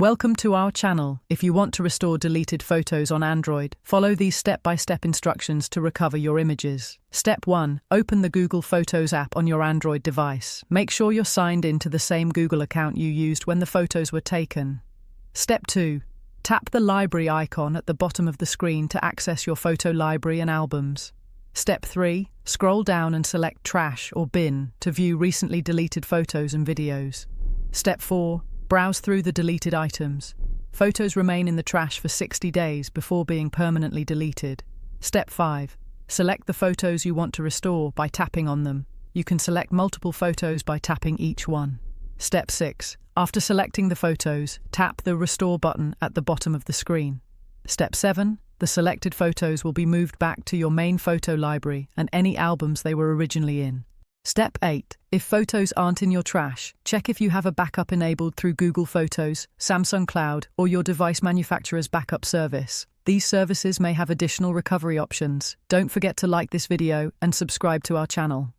Welcome to our channel. If you want to restore deleted photos on Android, follow these step-by-step instructions to recover your images. Step 1. Open the Google Photos app on your Android device. Make sure you're signed in to the same Google account you used when the photos were taken. Step 2. Tap the library icon at the bottom of the screen to access your photo library and albums. Step 3. Scroll down and select Trash or Bin to view recently deleted photos and videos. Step 4. Browse through the deleted items. Photos remain in the trash for 60 days before being permanently deleted. Step 5. Select the photos you want to restore by tapping on them. You can select multiple photos by tapping each one. Step 6. After selecting the photos, tap the Restore button at the bottom of the screen. Step 7. The selected photos will be moved back to your main photo library and any albums they were originally in. Step 8. If photos aren't in your trash, check if you have a backup enabled through Google Photos, Samsung Cloud, or your device manufacturer's backup service. These services may have additional recovery options. Don't forget to like this video and subscribe to our channel.